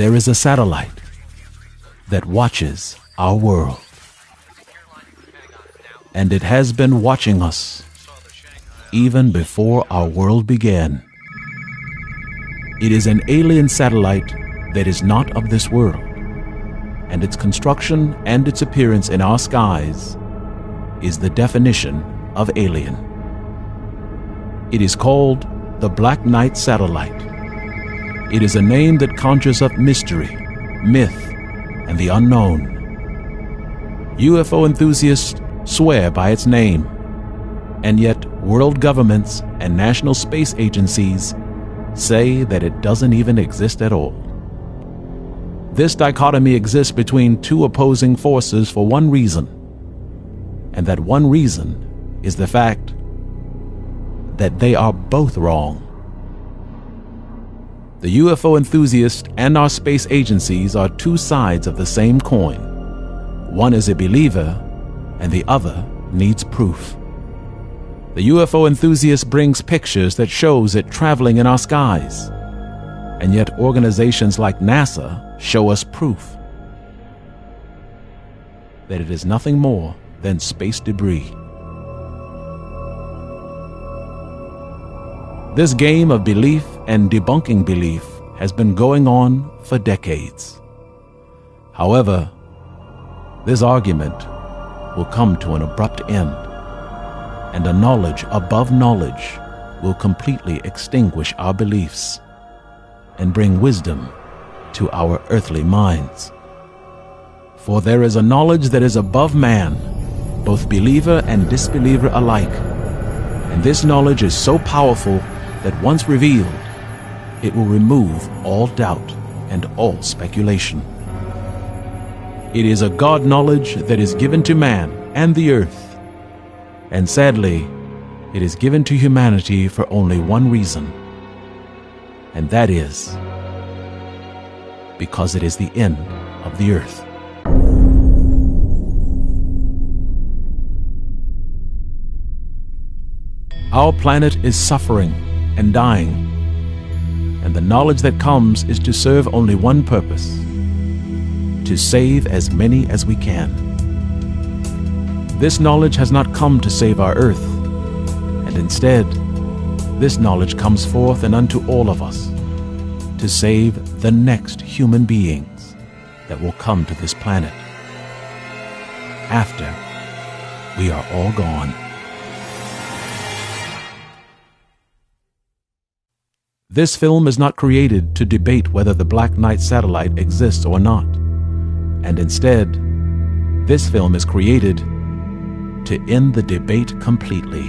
there is a satellite that watches our world. And it has been watching us even before our world began. It is an alien satellite that is not of this world, and its construction and its appearance in our skies is the definition of alien. It is called the Black Knight Satellite. It is a name that conjures up mystery, myth, and the unknown. UFO enthusiasts swear by its name, and yet world governments and national space agencies say that it doesn't even exist at all. This dichotomy exists between two opposing forces for one reason, and that one reason is the fact that they are both wrong. The UFO enthusiast and our space agencies are two sides of the same coin. One is a believer, and the other needs proof. The UFO enthusiast brings pictures that shows it traveling in our skies, and yet organizations like NASA show us proof that it is nothing more than space debris. This game of belief and debunking belief has been going on for decades. However, this argument will come to an abrupt end, and a knowledge above knowledge will completely extinguish our beliefs and bring wisdom to our earthly minds. For there is a knowledge that is above man, both believer and disbeliever alike, and this knowledge is so powerful that once revealed, it will remove all doubt and all speculation. It is a God knowledge that is given to man and the earth, and sadly, it is given to humanity for only one reason, and that is because it is the end of the earth. Our planet is suffering and dying, and the knowledge that comes is to serve only one purpose: to save as many as we can. This knowledge has not come to save our earth, and instead, this knowledge comes forth and unto all of us to save the next human beings that will come to this planet after we are all gone. This film is not created to debate whether the Black Knight satellite exists or not, and instead, this film is created to end the debate completely.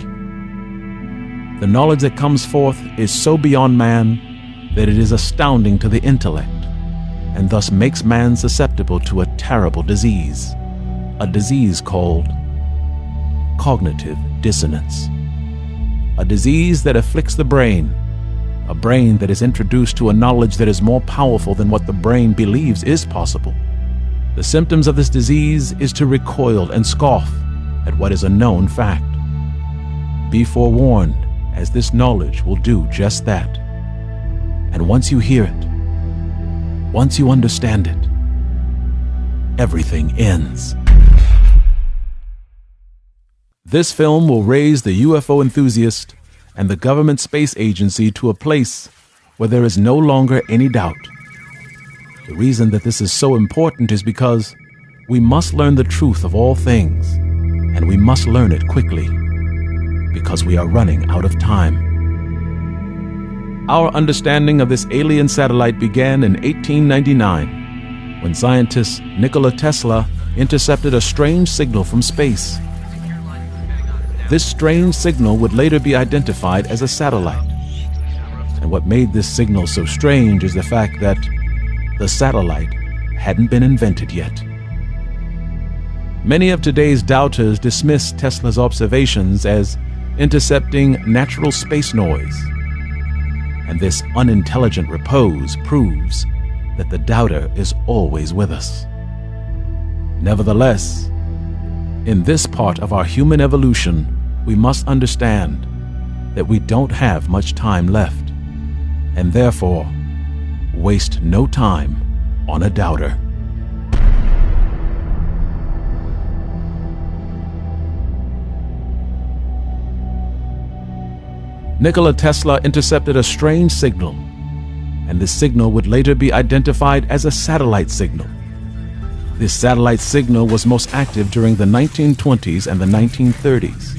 The knowledge that comes forth is so beyond man that it is astounding to the intellect, and thus makes man susceptible to a terrible disease, a disease called cognitive dissonance, a disease that afflicts the brain, a brain that is introduced to a knowledge that is more powerful than what the brain believes is possible. The symptoms of this disease is to recoil and scoff at what is a known fact. Be forewarned, as this knowledge will do just that. And once you hear it, once you understand it, everything ends. This film will raise the UFO enthusiast and the government space agency to a place where there is no longer any doubt. The reason that this is so important is because we must learn the truth of all things, and we must learn it quickly, because we are running out of time. Our understanding of this alien satellite began in 1899, when scientist Nikola Tesla intercepted a strange signal from space. This strange signal would later be identified as a satellite. And what made this signal so strange is the fact that the satellite hadn't been invented yet. Many of today's doubters dismiss Tesla's observations as intercepting natural space noise. And this unintelligent repose proves that the doubter is always with us. Nevertheless, in this part of our human evolution, we must understand that we don't have much time left, and therefore waste no time on a doubter. Nikola Tesla intercepted a strange signal, and this signal would later be identified as a satellite signal. This satellite signal was most active during the 1920s and the 1930s,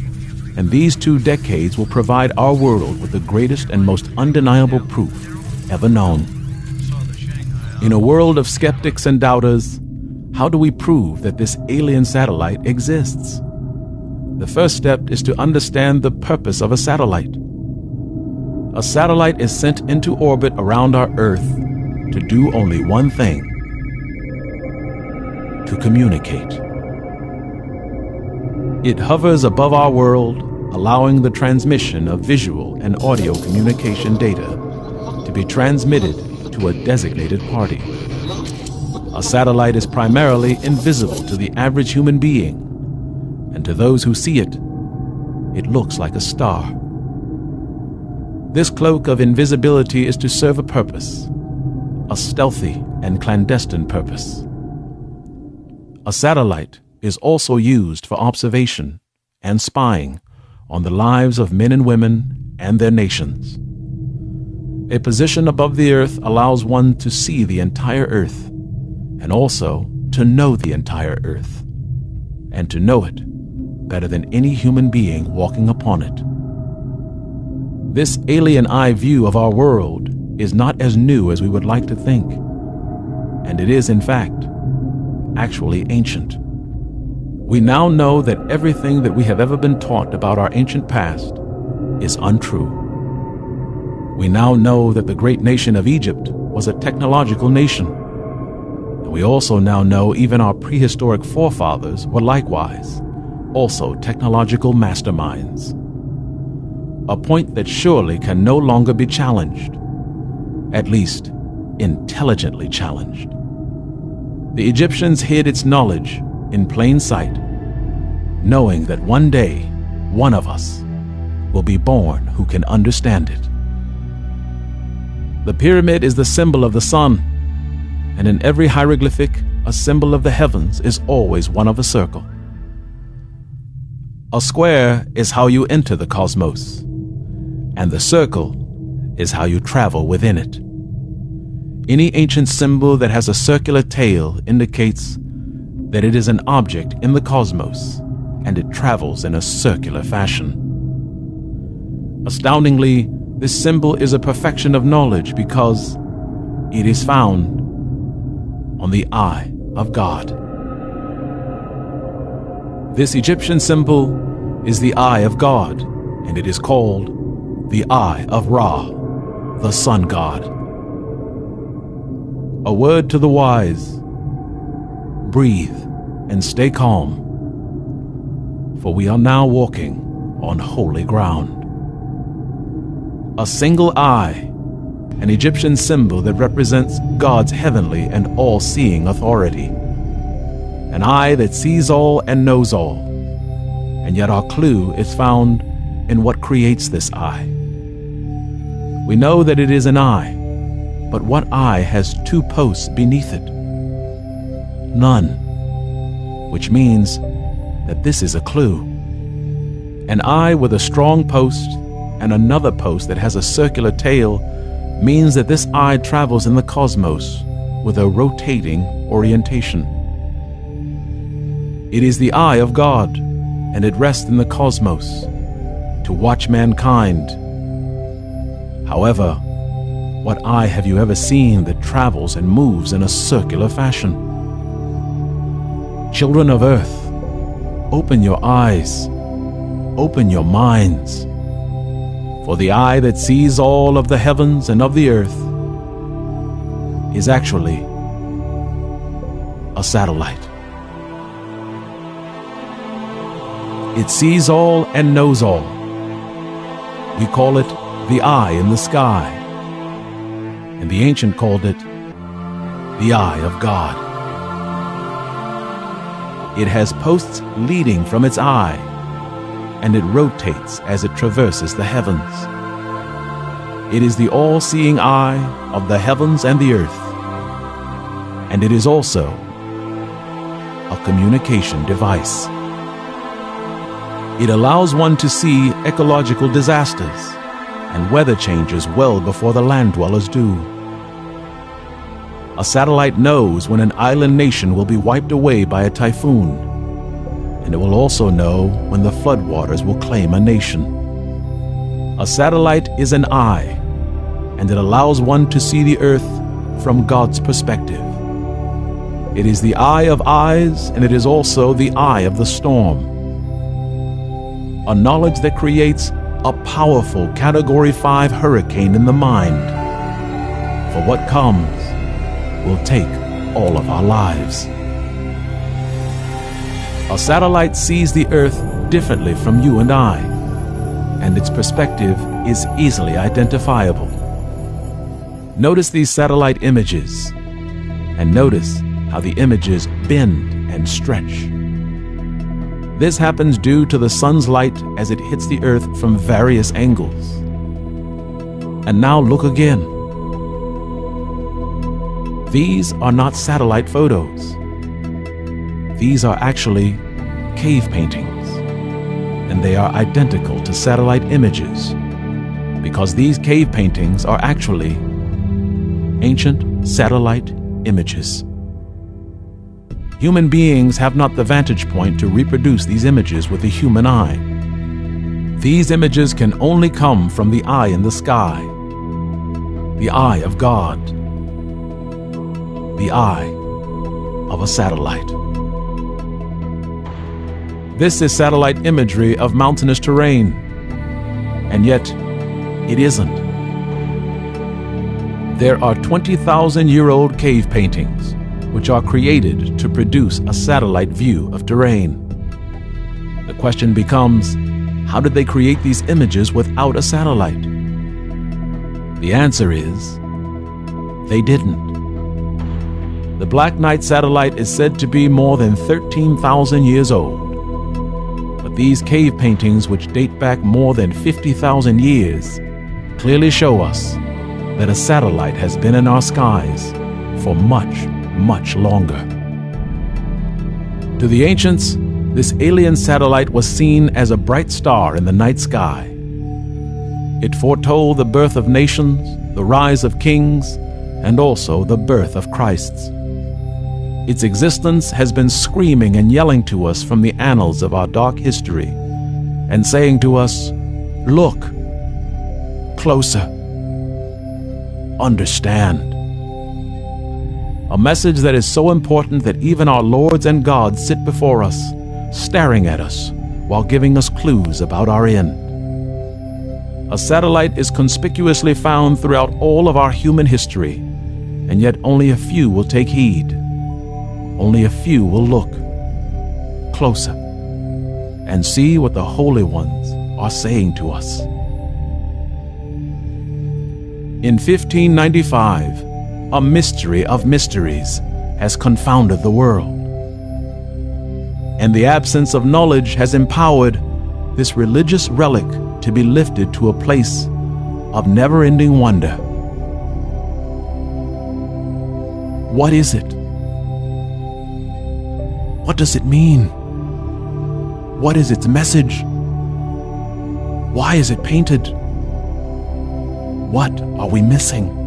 and these 2 decades will provide our world with the greatest and most undeniable proof ever known. In a world of skeptics and doubters, how do we prove that this alien satellite exists? The first step is to understand the purpose of a satellite. A satellite is sent into orbit around our Earth to do only one thing: to communicate. It hovers above our world, allowing the transmission of visual and audio communication data to be transmitted to a designated party. A satellite is primarily invisible to the average human being, and to those who see it, it looks like a star. This cloak of invisibility is to serve a purpose, a stealthy and clandestine purpose. A satellite is also used for observation and spying on the lives of men and women and their nations. A position above the Earth allows one to see the entire Earth, and also to know the entire Earth, and to know it better than any human being walking upon it. This alien eye view of our world is not as new as we would like to think, and it is, in fact, actually ancient. We now know that everything that we have ever been taught about our ancient past is untrue. We now know that the great nation of Egypt was a technological nation, and we also now know even our prehistoric forefathers were likewise also technological masterminds. A point that surely can no longer be challenged, at least intelligently challenged. The Egyptians hid its knowledge in plain sight, knowing that one day one of us will be born who can understand it. The pyramid is the symbol of the sun, and in every hieroglyphic, a symbol of the heavens is always one of a circle. A square is how you enter the cosmos, and the circle is how you travel within it. Any ancient symbol that has a circular tail indicates that it is an object in the cosmos, and it travels in a circular fashion. Astoundingly, this symbol is a perfection of knowledge because it is found on the eye of God. This Egyptian symbol is the eye of God, and it is called the Eye of Ra, the sun god. A word to the wise: breathe and stay calm, for we are now walking on holy ground. A single eye, an Egyptian symbol that represents God's heavenly and all-seeing authority. An eye that sees all and knows all, and yet our clue is found in what creates this eye. We know that it is an eye, but what eye has 2 posts beneath it? None, which means that this is a clue. An eye with a strong post and another post that has a circular tail means that this eye travels in the cosmos with a rotating orientation. It is the eye of God, and it rests in the cosmos to watch mankind. However, what eye have you ever seen that travels and moves in a circular fashion? Children of Earth, open your eyes, open your minds, for the eye that sees all of the heavens and of the earth is actually a satellite. It sees all and knows all. We call it the eye in the sky, and the ancient called it the eye of God. It has posts leading from its eye, and it rotates as it traverses the heavens. It is the all-seeing eye of the heavens and the earth, and it is also a communication device. It allows one to see ecological disasters and weather changes well before the land dwellers do. A satellite knows when an island nation will be wiped away by a typhoon, and it will also know when the floodwaters will claim a nation. A satellite is an eye, and it allows one to see the earth from God's perspective. It is the eye of eyes, and it is also the eye of the storm. A knowledge that creates a powerful Category 5 hurricane in the mind. For what comes will take all of our lives. A satellite sees the earth differently from you and I, and its perspective is easily identifiable. Notice these satellite images, and notice how the images bend and stretch. This happens due to the sun's light as it hits the earth from various angles. And now look again. These are not satellite photos. These are actually cave paintings, and they are identical to satellite images because these cave paintings are actually ancient satellite images. Human beings have not the vantage point to reproduce these images with the human eye. These images can only come from the eye in the sky, the eye of God, the eye of a satellite. This is satellite imagery of mountainous terrain, and yet it isn't. There are 20,000-year-old cave paintings which are created to produce a satellite view of terrain. The question becomes, how did they create these images without a satellite? The answer is, they didn't. The Black Knight satellite is said to be more than 13,000 years old. But these cave paintings, which date back more than 50,000 years, clearly show us that a satellite has been in our skies for much, much longer. To the ancients, this alien satellite was seen as a bright star in the night sky. It foretold the birth of nations, the rise of kings, and also the birth of Christs. Its existence has been screaming and yelling to us from the annals of our dark history, and saying to us, look, closer, understand. A message that is so important that even our lords and gods sit before us, staring at us while giving us clues about our end. A satellite is conspicuously found throughout all of our human history, and yet only a few will take heed. Only a few will look closer and see what the holy ones are saying to us. In 1595, a mystery of mysteries has confounded the world, and the absence of knowledge has empowered this religious relic to be lifted to a place of never-ending wonder. What is it? What does it mean? What is its message? Why is it painted? What are we missing?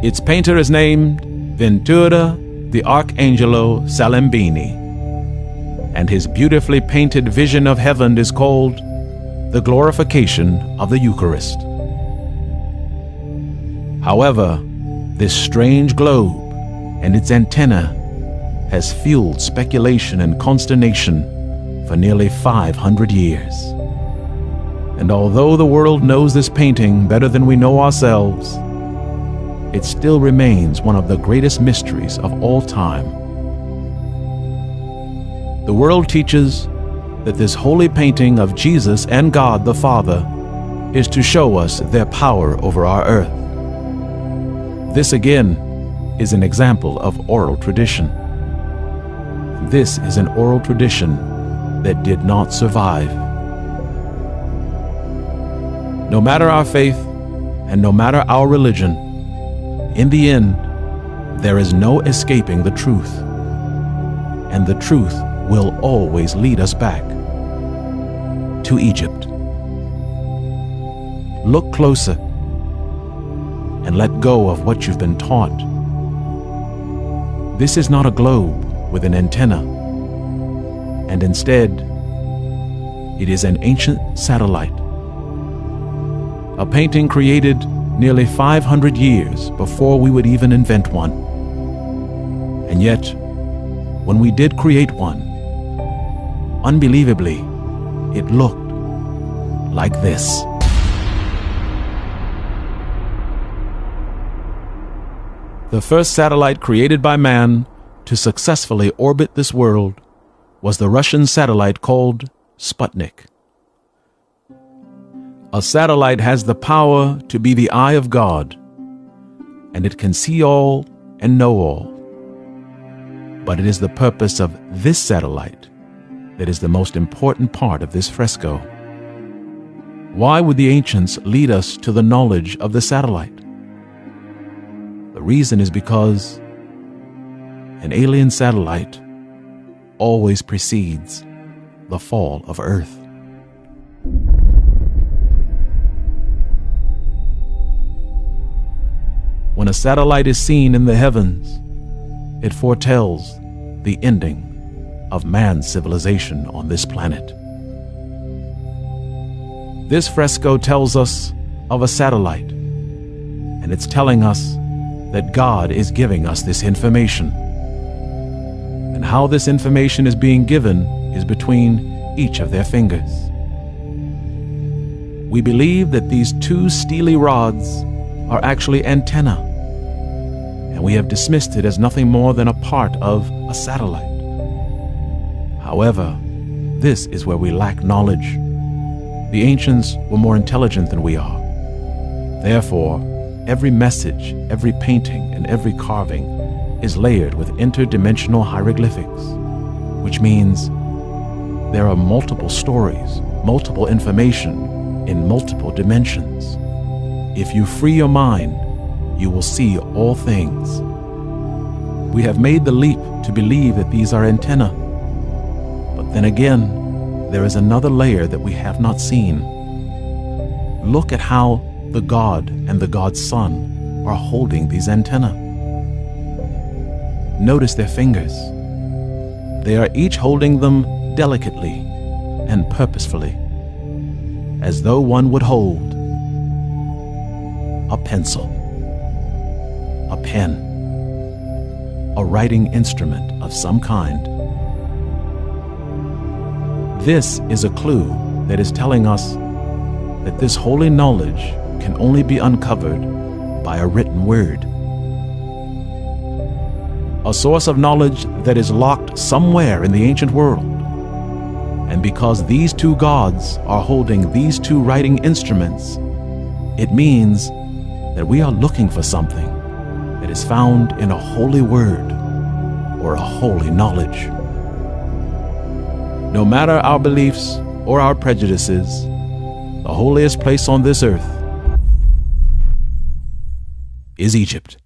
Its painter is named Ventura the Arcangelo Salimbeni, and his beautifully painted vision of heaven is called The Glorification of the Eucharist. However, this strange globe and its antenna has fueled speculation and consternation for nearly 500 years. And although the world knows this painting better than we know ourselves, it still remains one of the greatest mysteries of all time. The world teaches that this holy painting of Jesus and God the Father is to show us their power over our earth. This again is an example of oral tradition. This is an oral tradition that did not survive. No matter our faith and no matter our religion, in the end, There is no escaping the truth, and the truth will always lead us back to Egypt. Look closer and let go of what you've been taught. This is not a globe with an antenna, and instead, it is an ancient satellite. A painting created nearly 500 years before we would even invent one. And yet, when we did create one, unbelievably, it looked like this. The first satellite created by man to successfully orbit this world was the Russian satellite called Sputnik. A satellite has the power to be the eye of God, and it can see all and know all. But it is the purpose of this satellite that is the most important part of this fresco. Why would the ancients lead us to the knowledge of the satellite? The reason is because an alien satellite always precedes the fall of Earth. When a satellite is seen in the heavens, it foretells the ending of man's civilization on this planet. This fresco tells us of a satellite, and it's telling us that God is giving us this information. And how this information is being given is between each of their fingers. We believe that these two steely rods are actually antennae, and we have dismissed it as nothing more than a part of a satellite. However, this is where we lack knowledge. The ancients were more intelligent than we are. Therefore, every message, every painting, and every carving is layered with interdimensional hieroglyphics, which means there are multiple stories, multiple information in multiple dimensions. If you free your mind, you will see all things. We have made the leap to believe that these are antennae. But then again, there is another layer that we have not seen. Look at how the God and the God's Son are holding these antennae. Notice their fingers. They are each holding them delicately and purposefully, as though one would hold a pencil, a pen, a writing instrument of some kind. This is a clue that is telling us that this holy knowledge can only be uncovered by a written word. A source of knowledge that is locked somewhere in the ancient world. And because these two gods are holding these two writing instruments, it means that we are looking for something that is found in a holy word or a holy knowledge. No matter our beliefs or our prejudices, the holiest place on this earth is Egypt.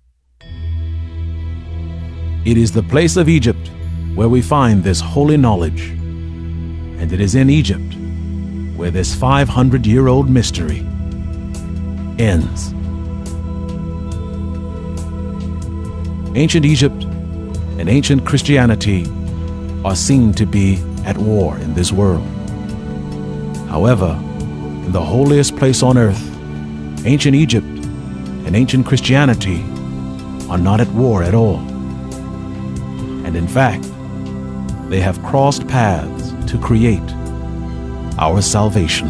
It is the place of Egypt where we find this holy knowledge, and it is in Egypt where this 500-year-old mystery ends. Ancient Egypt and ancient Christianity are seen to be at war in this world. However, in the holiest place on earth, ancient Egypt and ancient Christianity are not at war at all. And in fact, they have crossed paths to create our salvation.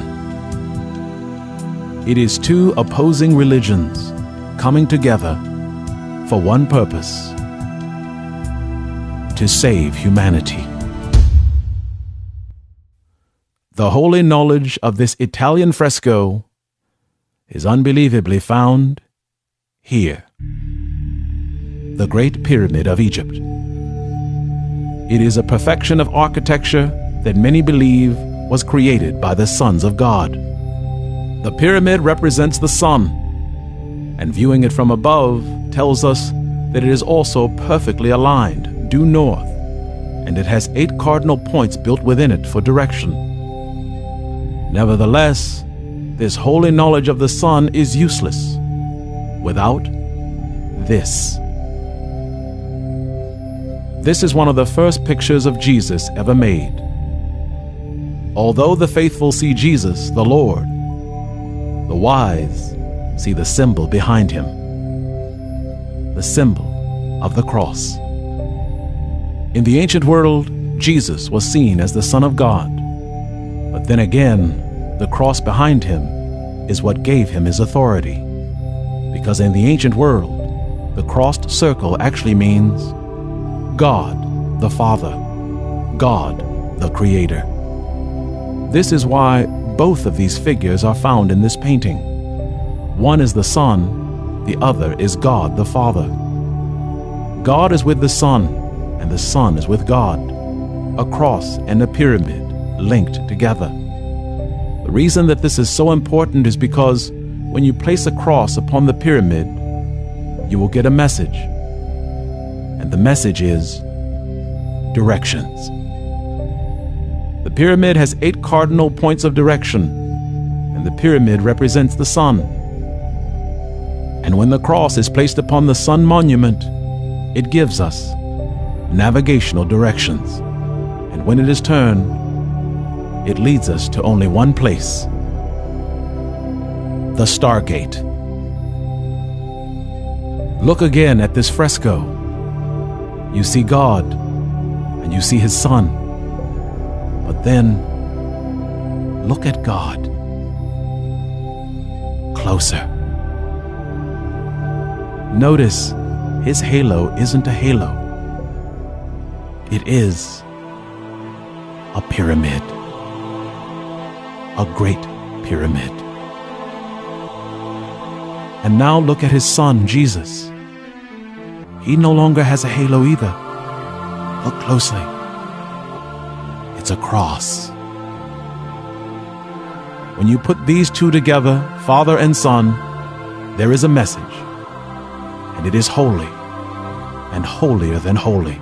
It is two opposing religions coming together for one purpose: to save humanity. The holy knowledge of this Italian fresco is unbelievably found here, the Great Pyramid of Egypt. It is a perfection of architecture that many believe was created by the sons of God. The pyramid represents the sun, and viewing it from above tells us that it is also perfectly aligned, due north, and it has 8 cardinal points built within it for direction. Nevertheless, this holy knowledge of the sun is useless without this. This is one of the first pictures of Jesus ever made. Although the faithful see Jesus, the Lord, the wise see the symbol behind him, the symbol of the cross. In the ancient world, Jesus was seen as the Son of God. But then again, the cross behind him is what gave him his authority. Because in the ancient world, the crossed circle actually means God the Father, God the Creator. This is why both of these figures are found in this painting. One is the Son, the other is God the Father. God is with the Son, and the Son is with God. A cross and a pyramid linked together. The reason that this is so important is because when you place a cross upon the pyramid, you will get a message. And the message is directions. The pyramid has 8 cardinal points of direction, and the pyramid represents the sun. And when the cross is placed upon the sun monument, it gives us navigational directions. And when it is turned, it leads us to only one place: the Stargate. Look again at this fresco. You see God, and you see his Son. But then, look at God closer. Notice his halo isn't a halo. It is a pyramid. A great pyramid. And now look at his Son, Jesus. He no longer has a halo either. Look closely. It's a cross. When you put these two together, Father and Son, there is a message. And it is holy, and holier than holy.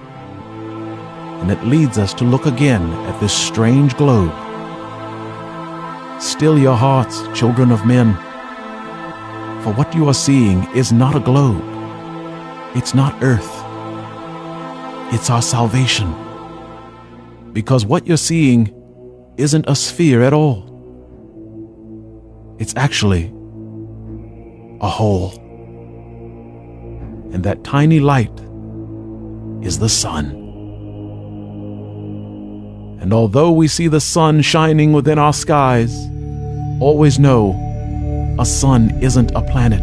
And it leads us to look again at this strange globe. Still your hearts, children of men, for what you are seeing is not a globe. It's not earth. It's our salvation. Because what you're seeing isn't a sphere at all. It's actually a hole. And that tiny light is the sun. And although we see the sun shining within our skies, always know a sun isn't a planet.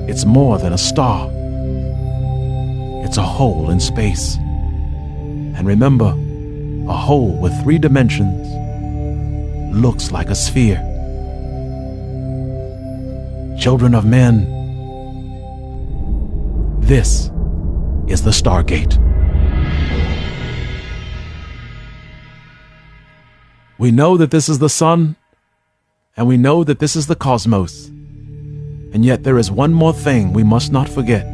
It's more than a star. It's a hole in space. And remember, a hole with 3 dimensions looks like a sphere. Children of men, this is the Stargate. We know that this is the sun, and we know that this is the cosmos. And yet there is one more thing we must not forget.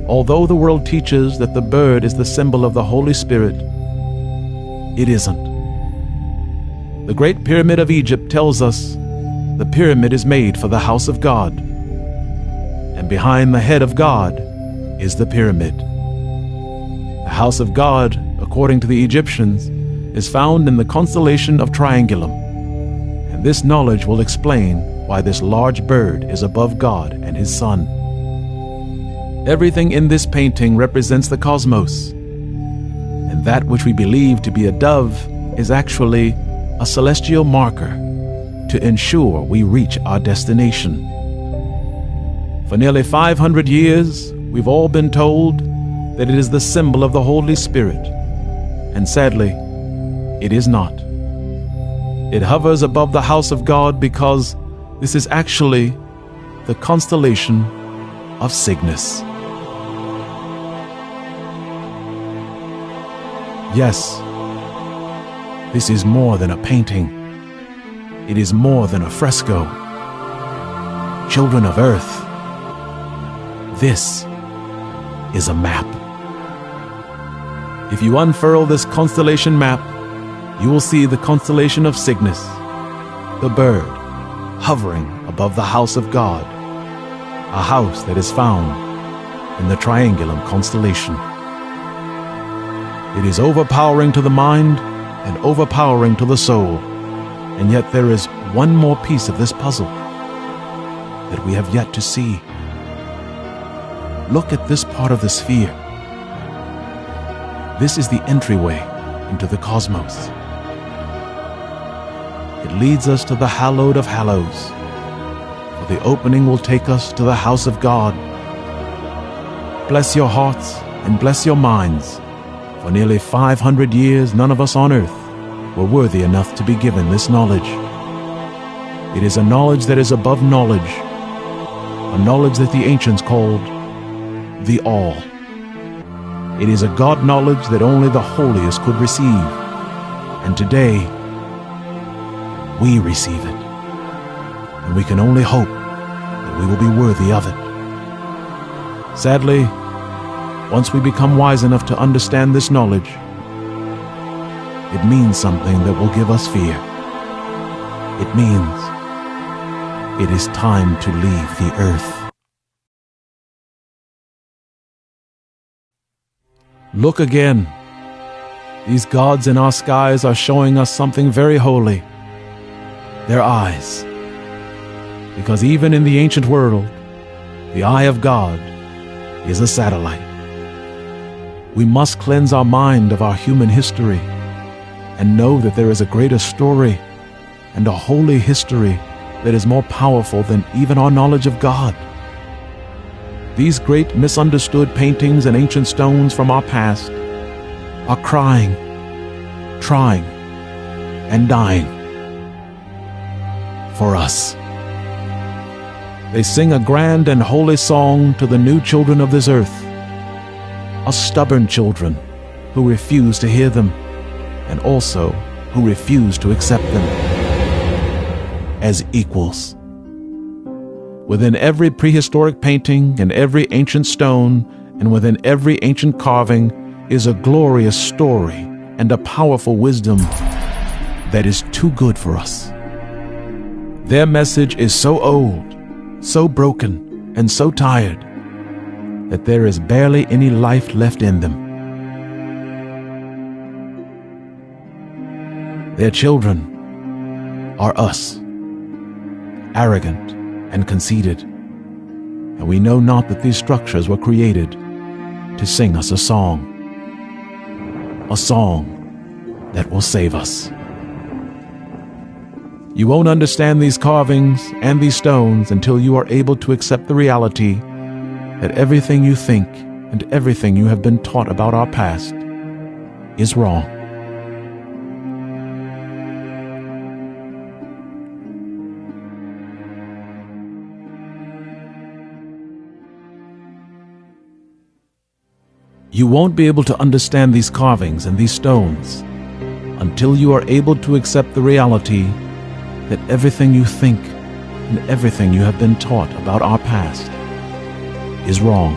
Although the world teaches that the bird is the symbol of the Holy Spirit, it isn't. The Great Pyramid of Egypt tells us the pyramid is made for the house of God, and behind the head of God is the pyramid. The house of God, according to the Egyptians, is found in the constellation of Triangulum, and this knowledge will explain why this large bird is above God and his Son. Everything in this painting represents the cosmos, and that which we believe to be a dove is actually a celestial marker to ensure we reach our destination. For nearly 500 years, we've all been told that it is the symbol of the Holy Spirit, and sadly, it is not. It hovers above the house of God because this is actually the constellation of Cygnus. Yes, this is more than a painting. It is more than a fresco. Children of earth, This is a map. If you unfurl this constellation map, you will see the constellation of Cygnus, the bird hovering above the house of God, a house that is found in the Triangulum constellation. It is overpowering to the mind and overpowering to the soul, and yet there is one more piece of this puzzle that we have yet to see. Look at this part of the sphere. This is the entryway into the cosmos. It leads us to the hallowed of hallows, for the opening will take us to the house of God. Bless your hearts and bless your minds. For nearly 500 years, none of us on earth were worthy enough to be given this knowledge. It is a knowledge that is above knowledge, a knowledge that the ancients called the All. It is a God knowledge that only the holiest could receive, and today we receive it, and we can only hope that we will be worthy of it. Sadly, once we become wise enough to understand this knowledge, it means something that will give us fear. It means it is time to leave the earth. Look again. These gods in our skies are showing us something very holy. Their eyes. Because even in the ancient world, the eye of God is a satellite. We must cleanse our mind of our human history and know that there is a greater story and a holy history that is more powerful than even our knowledge of God. These great misunderstood paintings and ancient stones from our past are crying, trying, and dying for us. They sing a grand and holy song to the new children of this earth, a stubborn children who refuse to hear them, and also who refuse to accept them as equals. Within every prehistoric painting and every ancient stone and within every ancient carving is a glorious story and a powerful wisdom that is too good for us. Their message is so old, so broken, and so tired that there is barely any life left in them. Their children are us, arrogant and conceited, and we know not that these structures were created to sing us a song that will save us. You won't understand these carvings and these stones until you are able to accept the reality that everything you think and everything you have been taught about our past is wrong. You won't be able to understand these carvings and these stones until you are able to accept the reality that everything you think and everything you have been taught about our past is wrong.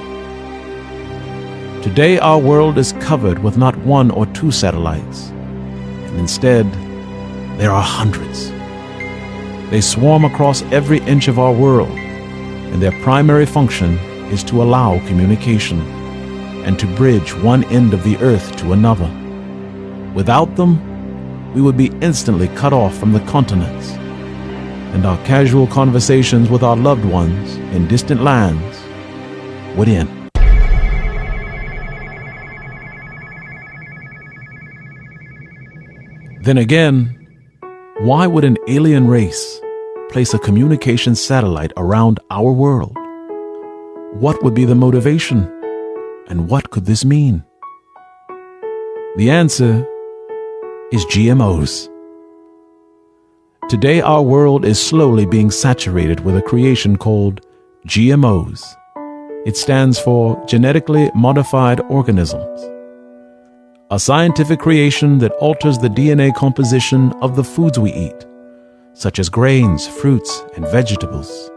Today our world is covered with not one or two satellites, and instead there are hundreds. They swarm across every inch of our world, and their primary function is to allow communication and to bridge one end of the earth to another. Without them, we would be instantly cut off from the continents, and our casual conversations with our loved ones in distant lands would end. Then again, why would an alien race place a communication satellite around our world? What would be the motivation? And what could this mean? The answer is GMOs. Today our world is slowly being saturated with a creation called GMOs. It stands for genetically modified organisms. A scientific creation that alters the DNA composition of the foods we eat, such as grains, fruits, and vegetables.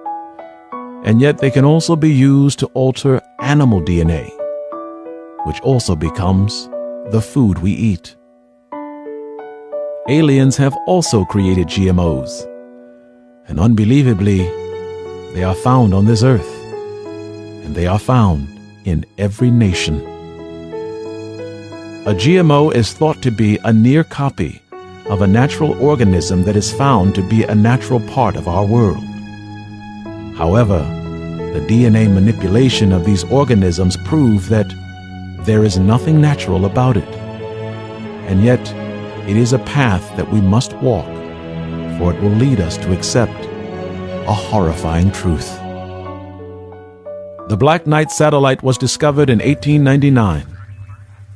And yet they can also be used to alter animal DNA, which also becomes the food we eat. Aliens have also created GMOs, and unbelievably, they are found on this earth, and they are found in every nation. A GMO is thought to be a near copy of a natural organism that is found to be a natural part of our world. However, the DNA manipulation of these organisms prove that there is nothing natural about it. And yet, it is a path that we must walk, for it will lead us to accept a horrifying truth. The Black Knight satellite was discovered in 1899,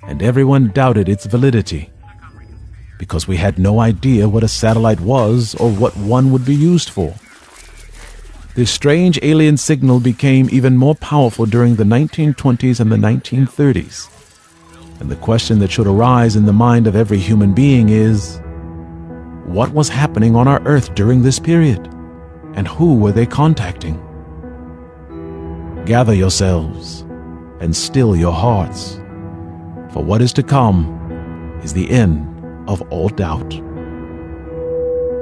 and everyone doubted its validity because we had no idea what a satellite was or what one would be used for. This strange alien signal became even more powerful during the 1920s and the 1930s. And the question that should arise in the mind of every human being is, what was happening on our Earth during this period? And who were they contacting? Gather yourselves and still your hearts, for what is to come is the end of all doubt.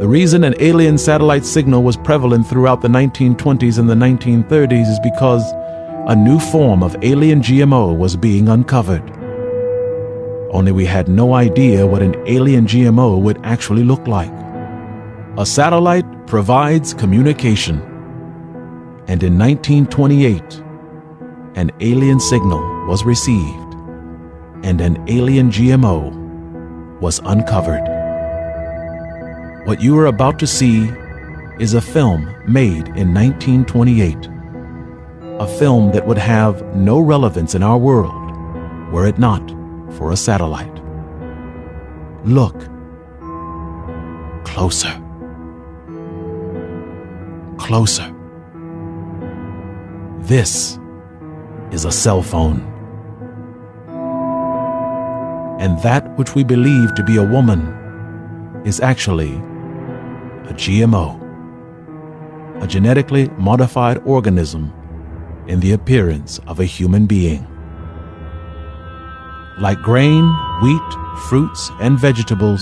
The reason an alien satellite signal was prevalent throughout the 1920s and the 1930s is because a new form of alien GMO was being uncovered. Only we had no idea what an alien GMO would actually look like. A satellite provides communication, and in 1928, an alien signal was received, and an alien GMO was uncovered. What you are about to see is a film made in 1928, a film that would have no relevance in our world were it not for a satellite. Look closer. Closer. This is a cell phone. And that which we believe to be a woman is actually a GMO, a genetically modified organism in the appearance of a human being. Like grain, wheat, fruits, and vegetables,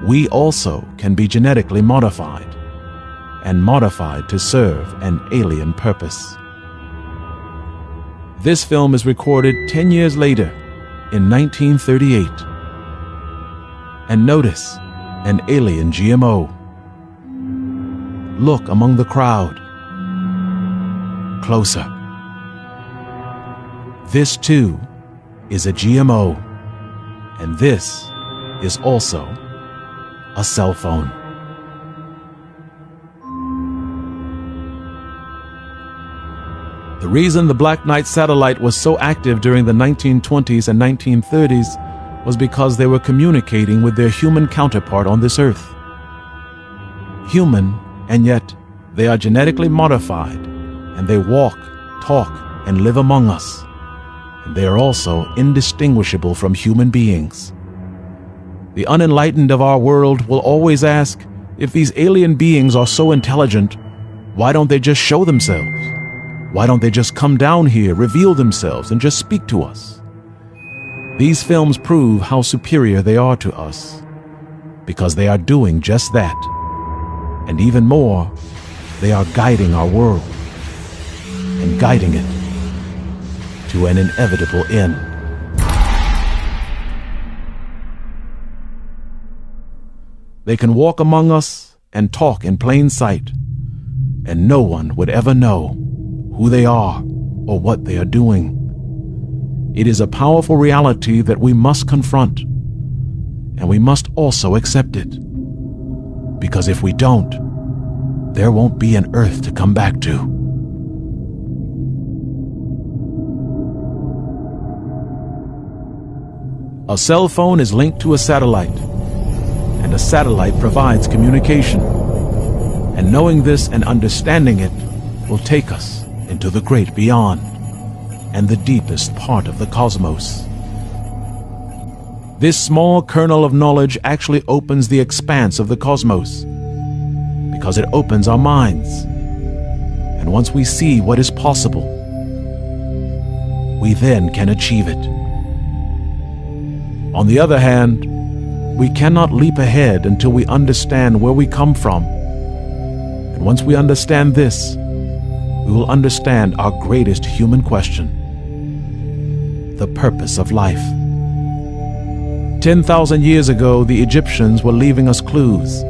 we also can be genetically modified and modified to serve an alien purpose. This film is recorded 10 years later in 1938. And notice an alien GMO. Look among the crowd. Closer. This too is a GMO, and this is also a cell phone. The reason the Black Knight satellite was so active during the 1920s and 1930s was because they were communicating with their human counterpart on this earth. Human, and yet they are genetically modified, and they walk, talk, and live among us. And they are also indistinguishable from human beings. The unenlightened of our world will always ask, if these alien beings are so intelligent, why don't they just show themselves? Why don't they just come down here, reveal themselves, and just speak to us? These films prove how superior they are to us, because they are doing just that. And even more, they are guiding our world, and guiding it to an inevitable end. They can walk among us and talk in plain sight, and no one would ever know who they are or what they are doing. It is a powerful reality that we must confront, and we must also accept it. Because if we don't, there won't be an earth to come back to. A cell phone is linked to a satellite, and a satellite provides communication. And knowing this and understanding it will take us into the great beyond and the deepest part of the cosmos. This small kernel of knowledge actually opens the expanse of the cosmos, because it opens our minds, And once we see what is possible, we then can achieve it. On the other hand, we cannot leap ahead until we understand where we come from. And once we understand this, we will understand our greatest human question: the purpose of life. 10,000 years ago, the Egyptians were leaving us clues.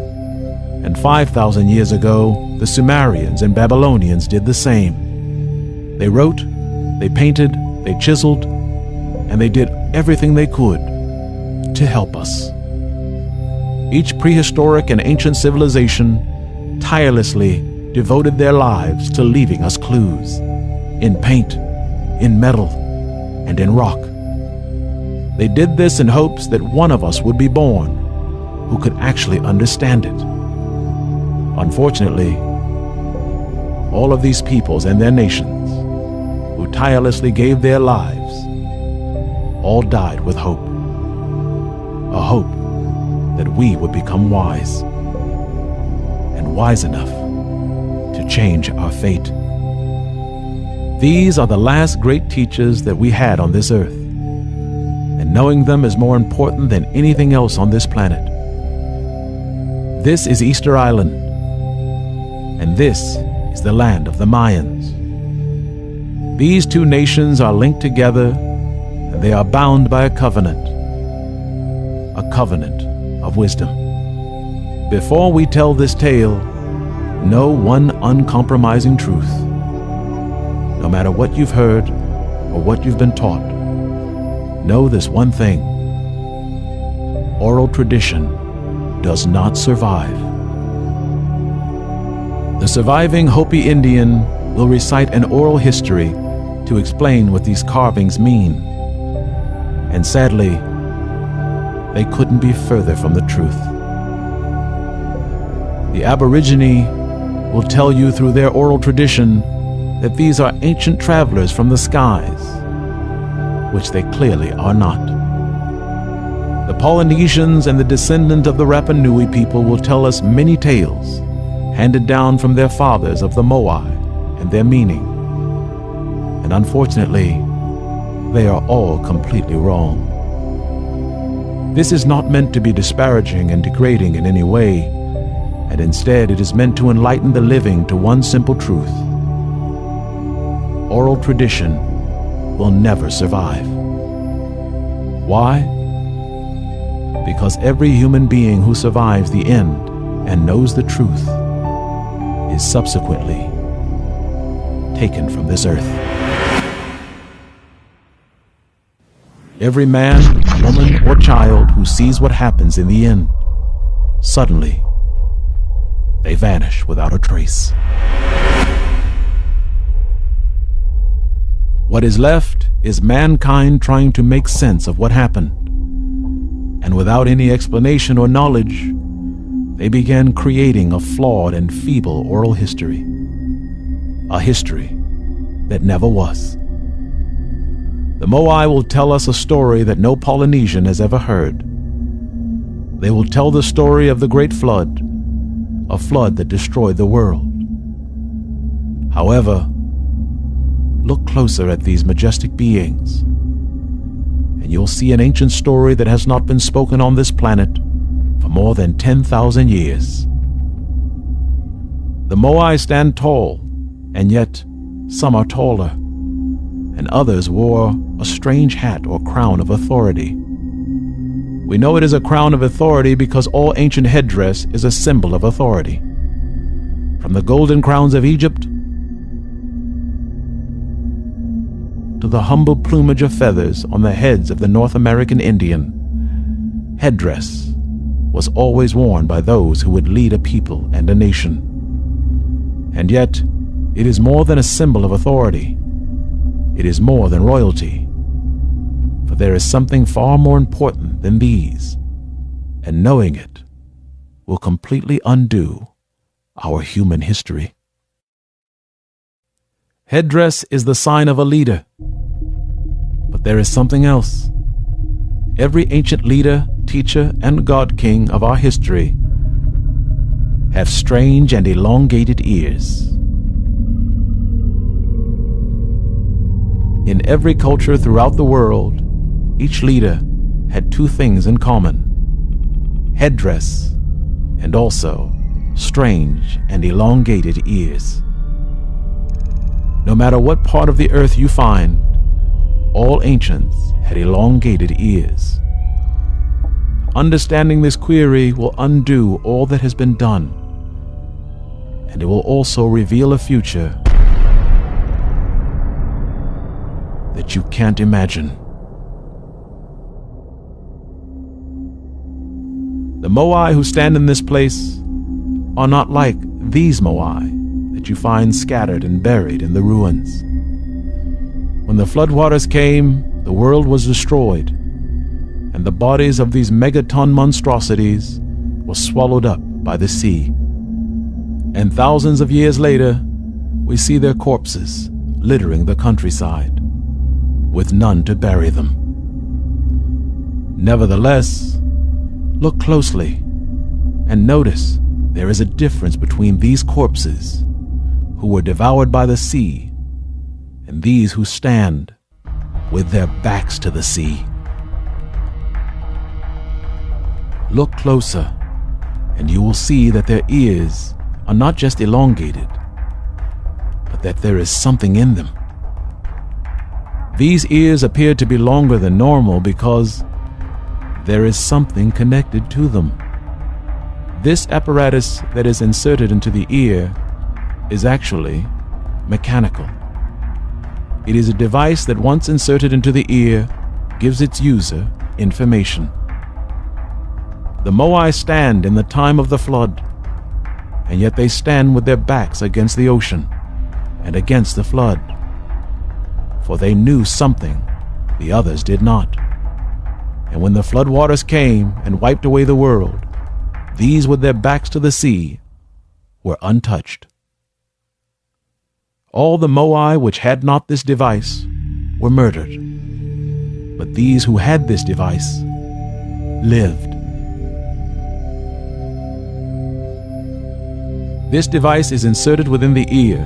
And 5,000 years ago, the Sumerians and Babylonians did the same. They wrote, they painted, they chiseled, and they did everything they could to help us. Each prehistoric and ancient civilization tirelessly devoted their lives to leaving us clues in paint, in metal, and in rock. They did this in hopes that one of us would be born who could actually understand it. Unfortunately, all of these peoples and their nations who tirelessly gave their lives all died with hope. A hope that we would become wise, and wise enough to change our fate. These are the last great teachers that we had on this earth, and knowing them is more important than anything else on this planet. This is Easter Island, and this is the land of the Mayans. These two nations are linked together, and they are bound by a covenant of wisdom. Before we tell this tale, know one uncompromising truth. No matter what you've heard or what you've been taught, know this one thing: oral tradition does not survive. The surviving Hopi Indian will recite an oral history to explain what these carvings mean. And sadly, they couldn't be further from the truth. The Aborigine will tell you through their oral tradition that these are ancient travelers from the skies, which they clearly are not. The Polynesians and the descendant of the Rapa Nui people will tell us many tales handed down from their fathers of the Moai and their meaning. And unfortunately, they are all completely wrong. This is not meant to be disparaging and degrading in any way, and instead it is meant to enlighten the living to one simple truth: oral tradition will never survive. Why? Because every human being who survives the end and knows the truth is subsequently taken from this earth. Every man, woman, or child who sees what happens in the end, suddenly they vanish without a trace. What is left is mankind trying to make sense of what happened. And without any explanation or knowledge, they began creating a flawed and feeble oral history. A history that never was. The Moai will tell us a story that no Polynesian has ever heard. They will tell the story of the Great Flood, a flood that destroyed the world. However, look closer at these majestic beings, and you'll see an ancient story that has not been spoken on this planet for more than 10,000 years. The Moai stand tall, and yet some are taller, and others wore a strange hat or crown of authority. We know it is a crown of authority because all ancient headdress is a symbol of authority. From the golden crowns of Egypt to the humble plumage of feathers on the heads of the North American Indian, headdress was always worn by those who would lead a people and a nation. And yet, it is more than a symbol of authority. It is more than royalty. For there is something far more important than these, and knowing it will completely undo our human history. Headdress is the sign of a leader. But there is something else. Every ancient leader, teacher, and god king of our history have strange and elongated ears. In every culture throughout the world, each leader had two things in common: headdress and also strange and elongated ears. No matter what part of the earth you find, all ancients had elongated ears. Understanding this query will undo all that has been done, and it will also reveal a future that you can't imagine. The Moai who stand in this place are not like these Moai that you find scattered and buried in the ruins. When the floodwaters came, the world was destroyed, and the bodies of these megaton monstrosities were swallowed up by the sea. And thousands of years later, we see their corpses littering the countryside, with none to bury them. Nevertheless, look closely and notice there is a difference between these corpses who were devoured by the sea and these who stand with their backs to the sea. Look closer and you will see that their ears are not just elongated, but that there is something in them. These ears appear to be longer than normal because there is something connected to them. This apparatus that is inserted into the ear is actually mechanical. It is a device that once inserted into the ear gives its user information. The Moai stand in the time of the flood, and yet they stand with their backs against the ocean and against the flood, for they knew something the others did not. And when the floodwaters came and wiped away the world, these with their backs to the sea were untouched. All the Moai which had not this device were murdered, but these who had this device lived. This device is inserted within the ear,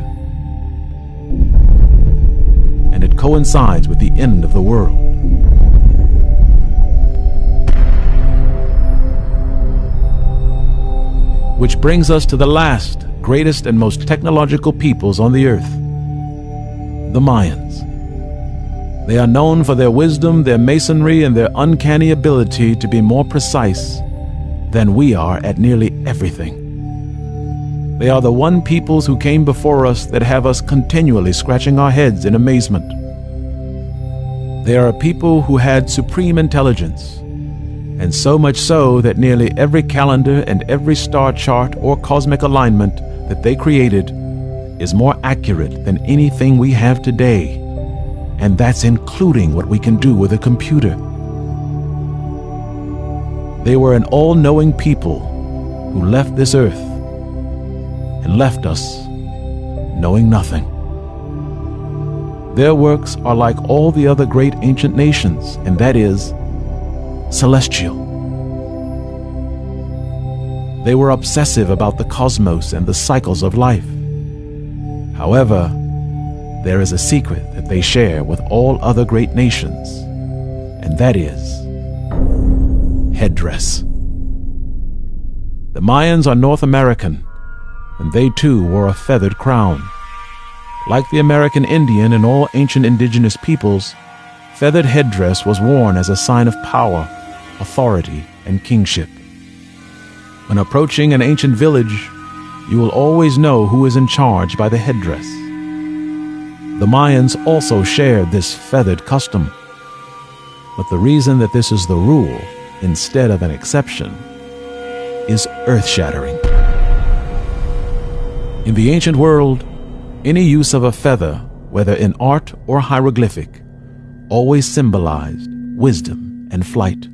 and it coincides with the end of the world. Which brings us to the last, greatest, and most technological peoples on the earth, the Mayans. They are known for their wisdom, their masonry, and their uncanny ability to be more precise than we are at nearly everything. They are the one peoples who came before us that have us continually scratching our heads in amazement. They are a people who had supreme intelligence, and so much so that nearly every calendar and every star chart or cosmic alignment that they created is more accurate than anything we have today, and that's including what we can do with a computer. They were an all-knowing people who left this earth and left us knowing nothing. Their works are like all the other great ancient nations, and that is celestial. They were obsessive about the cosmos and the cycles of life. However, there is a secret that they share with all other great nations, and that is headdress. The Mayans are North American, and they too wore a feathered crown. Like the American Indian and all ancient indigenous peoples, feathered headdress was worn as a sign of power, authority, and kingship. When approaching an ancient village, you will always know who is in charge by the headdress. The Mayans also shared this feathered custom, but the reason that this is the rule instead of an exception is earth-shattering. In the ancient world, any use of a feather, whether in art or hieroglyphic, always symbolized wisdom and flight.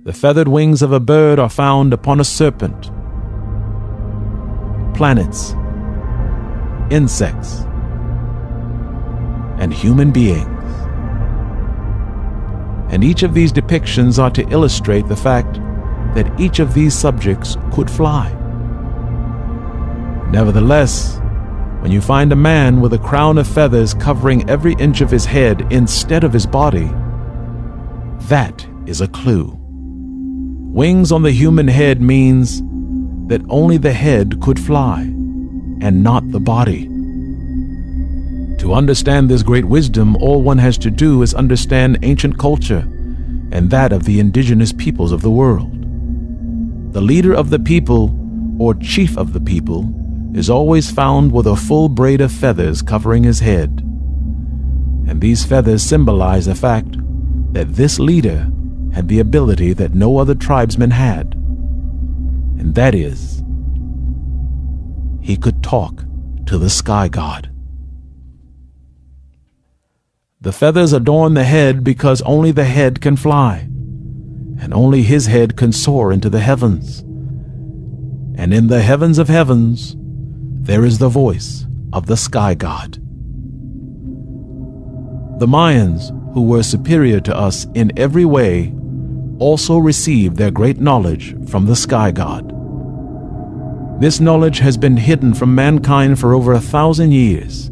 The feathered wings of a bird are found upon a serpent, planets, insects, and human beings. And each of these depictions are to illustrate the fact that each of these subjects could fly. Nevertheless, When you find a man with a crown of feathers covering every inch of his head instead of his body, that is a clue. Wings on the human head means that only the head could fly, and not the body. To understand this great wisdom, all one has to do is understand ancient culture and that of the indigenous peoples of the world. The leader of the people, or chief of the people, is always found with a full braid of feathers covering his head. And these feathers symbolize the fact that this leader had the ability that no other tribesman had. And that is, he could talk to the sky god. The feathers adorn the head because only the head can fly, and only his head can soar into the heavens. And in the heavens of heavens, there is the voice of the sky god. The Mayans, who were superior to us in every way, also received their great knowledge from the sky god. This knowledge has been hidden from mankind for over 1,000 years,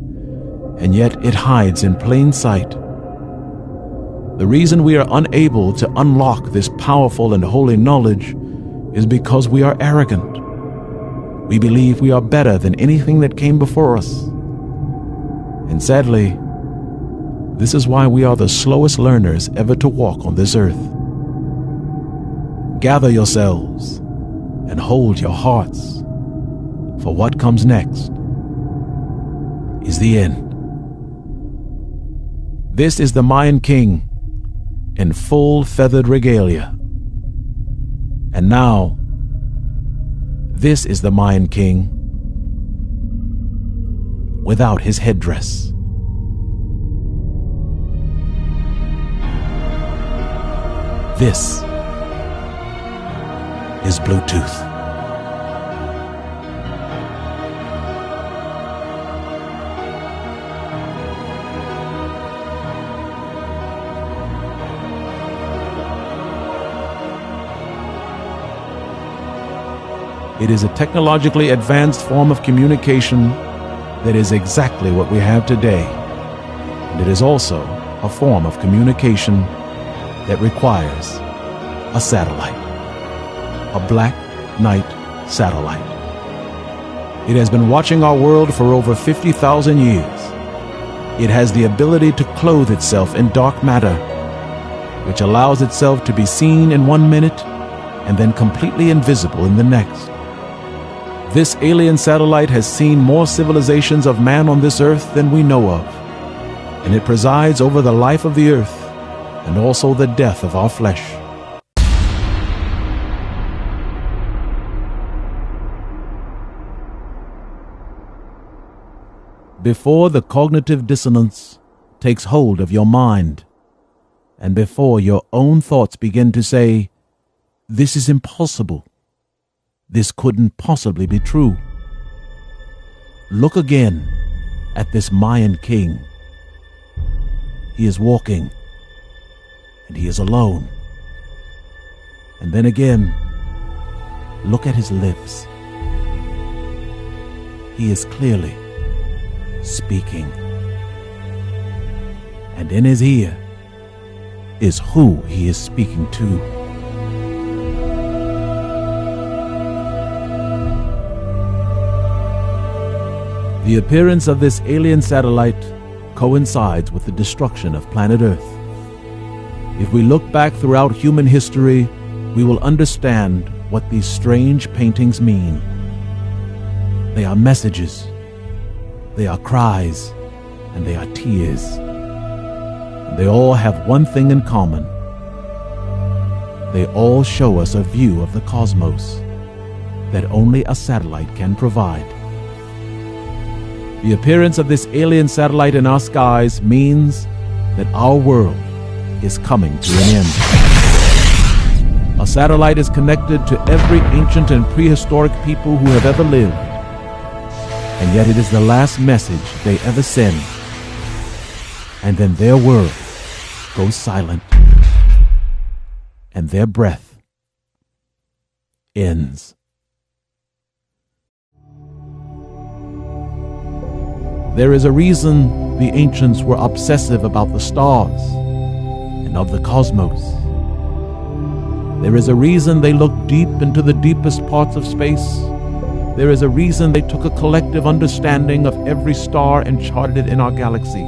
and yet it hides in plain sight. The reason we are unable to unlock this powerful and holy knowledge is because we are arrogant. We believe we are better than anything that came before us. And sadly, this is why we are the slowest learners ever to walk on this earth. Gather yourselves and hold your hearts, for what comes next is the end. This is the Mayan king in full feathered regalia. And now, this is the Mayan king without his headdress. This is Bluetooth. It is a technologically advanced form of communication that is exactly what we have today. And it is also a form of communication that requires a satellite, a black night satellite. It has been watching our world for over 50,000 years. It has the ability to clothe itself in dark matter, which allows itself to be seen in 1 minute and then completely invisible in the next. This alien satellite has seen more civilizations of man on this earth than we know of, and it presides over the life of the earth and also the death of our flesh. Before the cognitive dissonance takes hold of your mind, and before your own thoughts begin to say, "This is impossible. This couldn't possibly be true," look again at this Mayan king. He is walking, and he is alone. And then again, look at his lips. He is clearly speaking. And in his ear is who he is speaking to. The appearance of this alien satellite coincides with the destruction of planet Earth. If we look back throughout human history, we will understand what these strange paintings mean. They are messages, they are cries, and they are tears. And they all have one thing in common. They all show us a view of the cosmos that only a satellite can provide. The appearance of this alien satellite in our skies means that our world is coming to an end. A satellite is connected to every ancient and prehistoric people who have ever lived, and yet it is the last message they ever send. And then their world goes silent, and their breath ends. There is a reason the ancients were obsessive about the stars and of the cosmos. There is a reason they looked deep into the deepest parts of space. There is a reason they took a collective understanding of every star and charted it in our galaxy.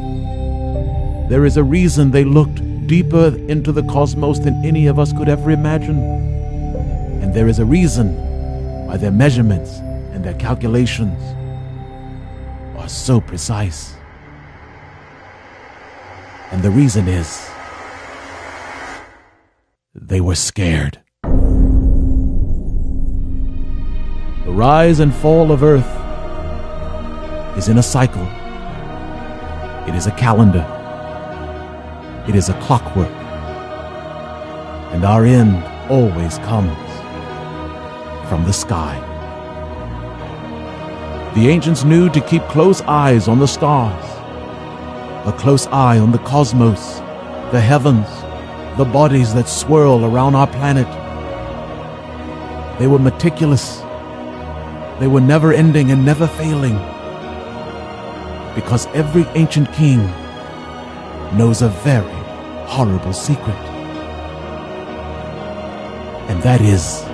There is a reason they looked deeper into the cosmos than any of us could ever imagine. And there is a reason why their measurements and their calculations are so precise. And the reason is they were scared. The rise and fall of Earth is in a cycle. It is a calendar. It is a clockwork. And our end always comes from the sky. The ancients knew to keep close eyes on the stars, a close eye on the cosmos, the heavens, the bodies that swirl around our planet. They were meticulous. They were never ending and never failing, because every ancient king knows a very horrible secret, and that is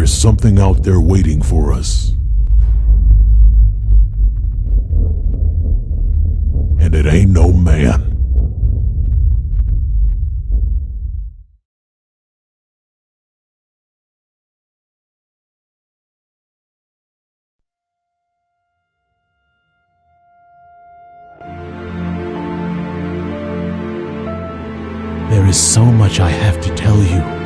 there's something out there waiting for us. And it ain't no man. there is so much I have to tell you.